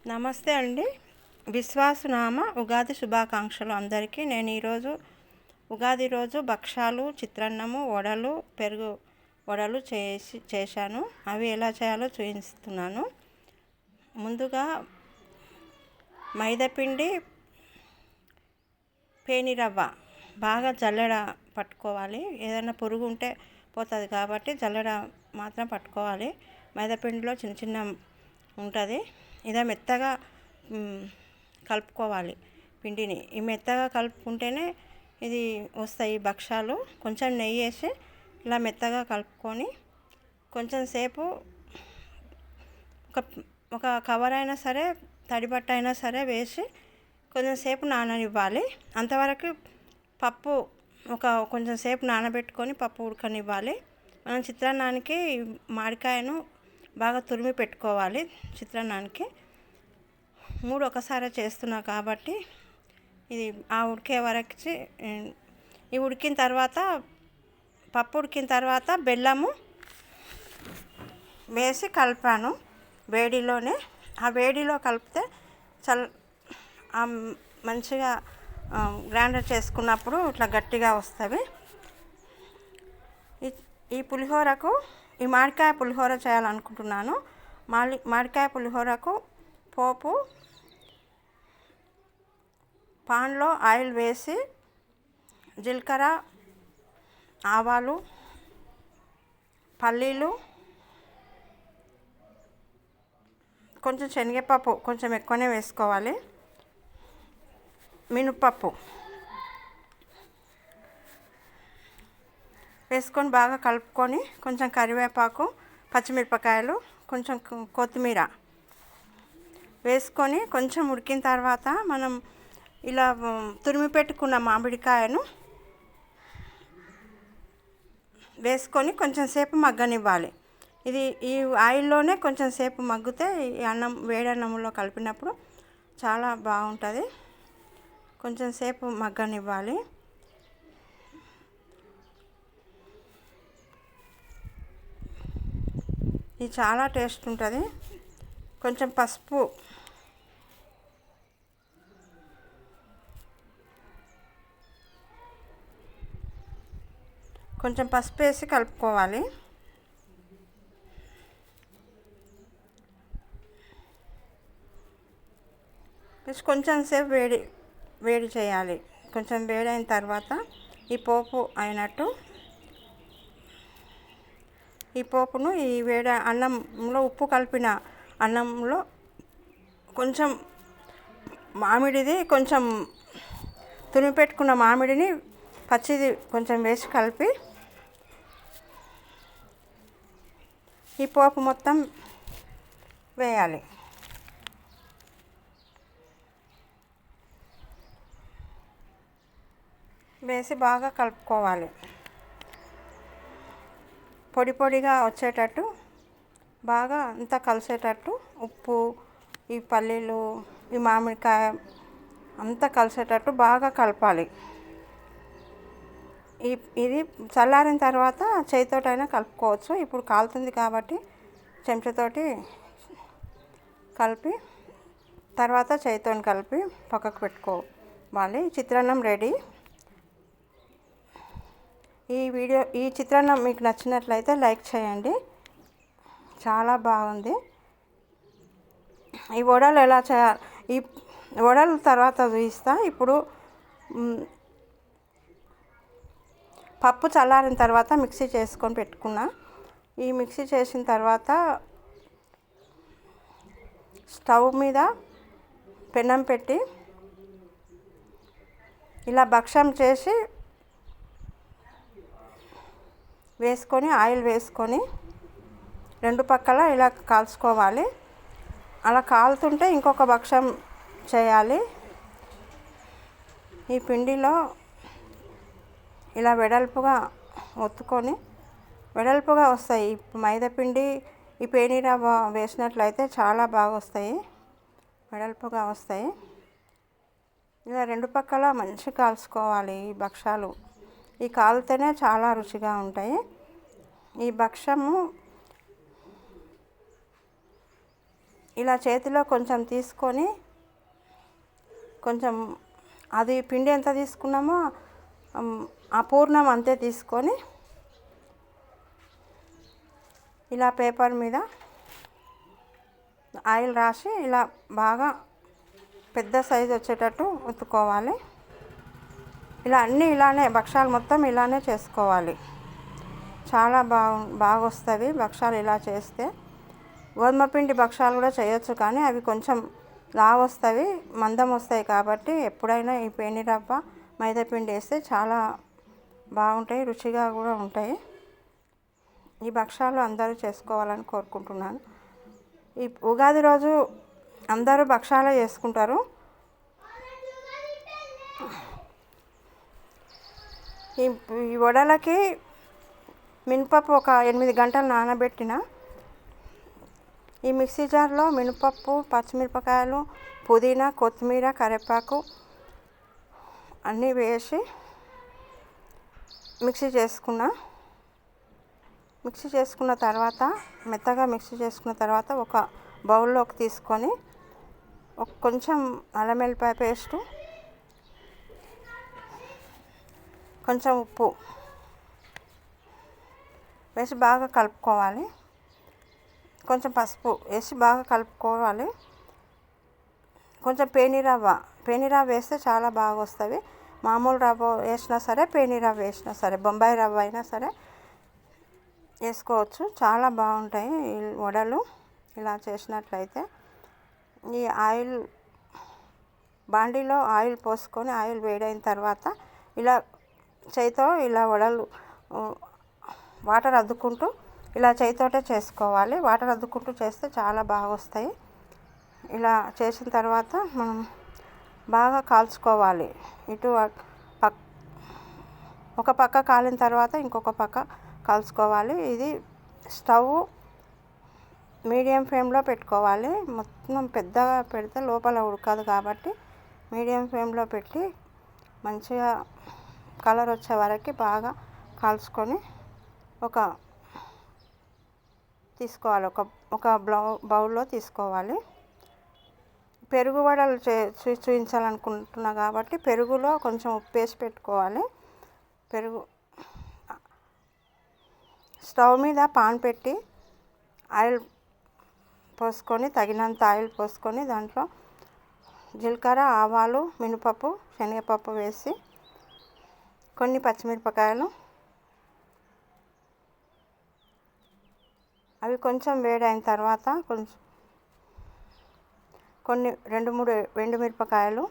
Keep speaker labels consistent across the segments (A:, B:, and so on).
A: నమస్తే అండి. విశ్వాసనామ ఉగాది శుభాకాంక్షలు అందరికీ. నేను ఈరోజు ఉగాది రోజు భక్షాలు, చిత్రాన్నము, వడలు, పెరుగు వడలు చేశాను. అవి ఎలా చేయాలో చూపిస్తున్నాను. ముందుగా మైదాపిండి, పేనిరవ్వ బాగా జల్లెడ పట్టుకోవాలి. ఏదైనా పురుగు ఉంటే పోతుంది కాబట్టి జల్లెడ మాత్రం పట్టుకోవాలి. మైదాపిండిలో చిన్న చిన్న ఉంటుంది. ఇదే మెత్తగా కలుపుకోవాలి పిండిని. ఈ మెత్తగా కలుపుకుంటేనే ఇది వస్తాయి భక్షాలు. కొంచెం నెయ్యి వేసి ఇలా మెత్తగా కలుపుకొని కొంచెం సేపు ఒక కవర్ అయినా సరే, తడిబట్ట అయినా సరే వేసి కొంచెం సేపు నాననివ్వాలి. అంతవరకు పప్పు కొంచెం సేపు నానబెట్టుకొని పప్పు ఉడకనివ్వాలి. మనం చిత్రాన్నానికి మామిడికాయను బాగా తురిమి పెట్టుకోవాలి. చిత్రాన్నానికి 3 ఒకసారి చేస్తున్నా కాబట్టి ఇది ఉడికే వరకు ఈ ఉడికిన తర్వాత పప్పు ఉడికిన తర్వాత బెల్లము వేసి కలిపాను వేడిలోనే. ఆ వేడిలో కలిపితే మంచిగా గ్రైండర్ చేసుకున్నప్పుడు ఇట్లా గట్టిగా వస్తుంది. ఈ పులిహోరకు ఈ మామిడికాయ పులిహోర చేయాలనుకుంటున్నాను. మామిడికాయ పులిహోరకు పోపు పాన్లో ఆయిల్ వేసి జీలకర్ర, ఆవాలు, పల్లీలు, కొంచెం శనగపప్పు కొంచెం ఎక్కువనే వేసుకోవాలి, మినపప్పు వేసుకొని బాగా కలుపుకొని కొంచెం కరివేపాకు, పచ్చిమిరపకాయలు, కొంచెం కొత్తిమీర వేసుకొని కొంచెం ఉడికిన తర్వాత మనం ఇలా తురిమి పెట్టుకున్న మామిడికాయను వేసుకొని కొంచెం సేపు మగ్గనివ్వాలి. ఈ ఆయిల్లోనే కొంచెం సేపు మగ్గితే ఈ అన్నం వేడి అన్నంలో కలిపినప్పుడు చాలా బాగుంటుంది. కొంచెం సేపు మగ్గనివ్వాలి. ఇది చాలా టేస్ట్ ఉంటుంది. కొంచెం పసుపు, వేసి కలుపుకోవాలి. కొంచెం సేపు వేడి చేయాలి. కొంచెం వేడైన తర్వాత ఈ పోపు అయినట్టు ఈ పోపును ఈ వేడి అన్నంలో ఉప్పు కలిపిన అన్నంలో కొంచెం మామిడిది కొంచెం తురిమి పెట్టుకున్న మామిడిని పచ్చిది కొంచెం వేసి కలిపి ఈ పోపు మొత్తం వేయాలి. వేసి బాగా కలుపుకోవాలి. పొడి పొడిగా వచ్చేటట్టు బాగా అంతా కలిసేటట్టు ఉప్పు, ఈ పల్లీలు, ఈ మామిడికాయ అంతా కలిసేటట్టు బాగా కలపాలి. ఇది చల్లారిన తర్వాత చేతితోటైనా కలుపుకోవచ్చు. ఇప్పుడు కాలుతుంది కాబట్టి చెంచాతోటి కలిపి తర్వాత చేతితో కలిపి పక్కకు పెట్టుకోవాలి. చిత్రాన్నం రెడీ. ఈ చిత్రాన్నం మీకు నచ్చినట్లయితే లైక్ చేయండి. చాలా బాగుంది. ఈ వడలు ఎలా చేయాలి, ఈ వడలు తర్వాత చూపిస్తా. ఇప్పుడు పప్పు చల్లారిన తర్వాత మిక్సీ చేసుకొని పెట్టుకున్నా. ఈ మిక్సీ చేసిన తర్వాత స్టవ్ మీద పెనం పెట్టి ఇలా భక్షం చేసి వేసుకొని ఆయిల్ వేసుకొని 2 పక్కల ఇలా కాల్చుకోవాలి. అలా కాలుతుంటే ఇంకొక భక్షం చేయాలి. ఈ పిండిలో ఇలా వెడల్పుగా ఒత్తుకొని వెడల్పుగా వస్తాయి. మైదాపిండి, ఈ పేనిరవ్వ వేసినట్లయితే చాలా బాగా వస్తాయి, వెడల్పుగా వస్తాయి. ఇలా 2 పక్కల మంచిగా కాల్చుకోవాలి ఈ భక్షాలు. ఈ కాలితేనే చాలా రుచిగా ఉంటాయి. ఈ భక్షము ఇలా చేతిలో కొంచెం తీసుకొని కొంచెం అది పిండి ఎంత తీసుకున్నామో ఆ పూర్ణం అంతే తీసుకొని ఇలా పేపర్ మీద ఆయిల్ రాసి ఇలా బాగా పెద్ద సైజు వచ్చేటట్టు ఒత్తుకోవాలి. ఇలా అన్నీ ఇలానే భక్షాలు మొత్తం ఇలానే చేసుకోవాలి. చాలా బాగా వస్తుంది భక్షాలు ఇలా చేస్తే. గోధుమ పిండి భక్షాలు కూడా చేయొచ్చు, కానీ అవి కొంచెం లావు వస్తాయి, మందం వస్తాయి. కాబట్టి ఎప్పుడైనా ఈ పేనిరవ్వ మైదా పిండి వేస్తే చాలా బాగుంటాయి, రుచిగా కూడా ఉంటాయి. ఈ భక్షాలు అందరూ చేసుకోవాలని కోరుకుంటున్నాను. ఈ ఉగాది రోజు అందరూ భక్షాలే చేసుకుంటారు. ఈ వడలకి మినపప్పు ఒక 8 గంటలు నానబెట్టిన ఈ మిక్సీ జార్లో మినపప్పు, పచ్చిమిరపకాయలు, పుదీనా, కొత్తిమీర, కరివేపాకు అన్నీ వేసి మిక్సీ చేసుకున్న తర్వాత మెత్తగా మిక్సీ చేసుకున్న తర్వాత ఒక బౌల్లోకి తీసుకొని కొంచెం అల్లం వెల్లిపాయ పేస్టు, కొంచెం ఉప్పు వేసి బాగా కలుపుకోవాలి. కొంచెం పసుపు వేసి బాగా కలుపుకోవాలి. కొంచెం పేనిరవ్వ వేస్తే చాలా బాగా వస్తుంది. మామూలు రవ్వ వేసినా సరే, పేనిరవ్వ వేసినా సరే, బొంబాయి రవ్వ అయినా సరే వేసుకోవచ్చు. చాలా బాగుంటాయి ఈ వడలు ఇలా చేసినట్లయితే. ఈ బాండీలో ఆయిల్ పోసుకొని ఆయిల్ వేడైన తర్వాత ఇలా చేయితో ఇలా వడలు వాటర్ అద్దుకుంటూ ఇలా చేయితోటే చేసుకోవాలి. వాటర్ అద్దుకుంటూ చేస్తే చాలా బాగా వస్తాయి. ఇలా చేసిన తర్వాత మనం బాగా కాల్చుకోవాలి. ఇటు ఒక పక్క కాలిన తర్వాత ఇంకొక పక్క కాల్చుకోవాలి. ఇది స్టవ్ మీడియం ఫ్లేమ్లో పెట్టుకోవాలి. మొత్తం పెద్దగా పెడితే లోపల ఉడకదు కాబట్టి మీడియం ఫ్లేమ్లో పెట్టి మంచిగా కలర్ వచ్చే వరకు బాగా కాల్చుకొని తీసుకోవాలి. ఒక బౌల్లో తీసుకోవాలి. పెరుగు వడలు చూపించాలనుకుంటున్నా కాబట్టి పెరుగులో కొంచెం ఉప్పు వేసి పెట్టుకోవాలి. స్టవ్ మీద పాన్ పెట్టి ఆయిల్ పోసుకొని తగినంత ఆయిల్ పోసుకొని దాంట్లో జీలకర్ర, ఆవాలు, మినపప్పు, శనగపప్పు వేసి కొన్ని పచ్చిమిరపకాయలు అవి కొంచెం వేడైన తర్వాత కొన్ని 2-3 ఎండుమిరపకాయలు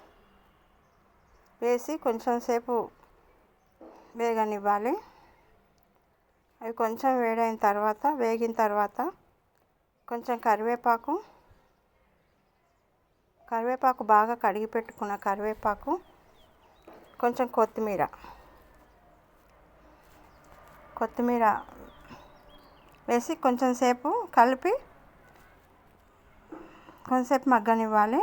A: వేసి కొంచెం సేపు వేగనివ్వాలి. అవి కొంచెం వేగిన తర్వాత కొంచెం కరివేపాకు బాగా కడిగి పెట్టుకున్న కరివేపాకు, కొంచెం కొత్తిమీర వేసి కొంచెం సేపు కలిపి కొంచెంసేపు మగ్గనివ్వాలి.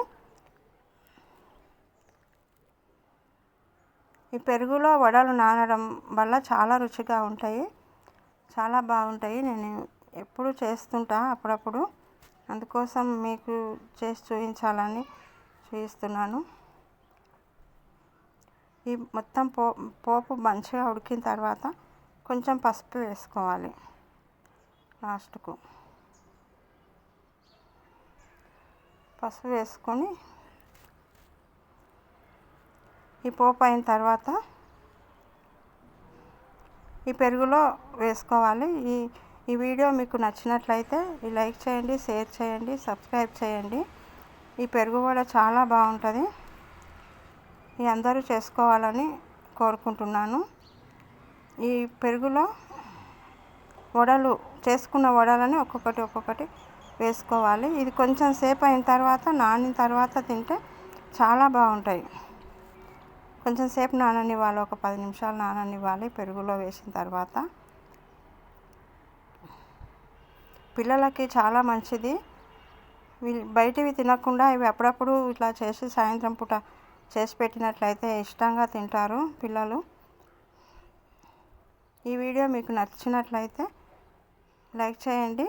A: ఈ పెరుగులో వడలు నానడం వల్ల చాలా రుచిగా ఉంటాయి, చాలా బాగుంటాయి. నేను ఎప్పుడు చేస్తుంటా అప్పుడప్పుడు, అందుకోసం మీకు చేసి చూపించాలని చూపిస్తున్నాను. ఈ మొత్తం పోపు మంచిగా ఉడికిన తర్వాత కొంచెం పసుపు వేసుకోవాలి. లాస్ట్కు పసుపు వేసుకొని ఈ పోపు అయిన తర్వాత ఈ పెరుగులో వేసుకోవాలి. ఈ వీడియో మీకు నచ్చినట్లయితే లైక్ చేయండి, షేర్ చేయండి, సబ్స్క్రైబ్ చేయండి. ఈ పెరుగు వడ చాలా బాగుంటుంది. ఈ అందరూ చేసుకోవాలని కోరుకుంటున్నాను. ఈ పెరుగులో చేసుకున్న వడలని ఒక్కొక్కటి వేసుకోవాలి. ఇది కొంచెం సేపు అయిన తర్వాత నానిన తర్వాత తింటే చాలా బాగుంటాయి. కొంచెం సేపు నాననివ్వాలి, ఒక 10 నిమిషాలు నాననివ్వాలి పెరుగులో వేసిన తర్వాత. పిల్లలకి చాలా మంచిది. బయటివి తినకుండా ఇవి అప్పుడప్పుడు ఇట్లా చేసి సాయంత్రం పూట చేసి పెట్టినట్లయితే ఇష్టంగా తింటారు పిల్లలు. ఈ వీడియో మీకు నచ్చినట్లయితే లైక్ చేయండి.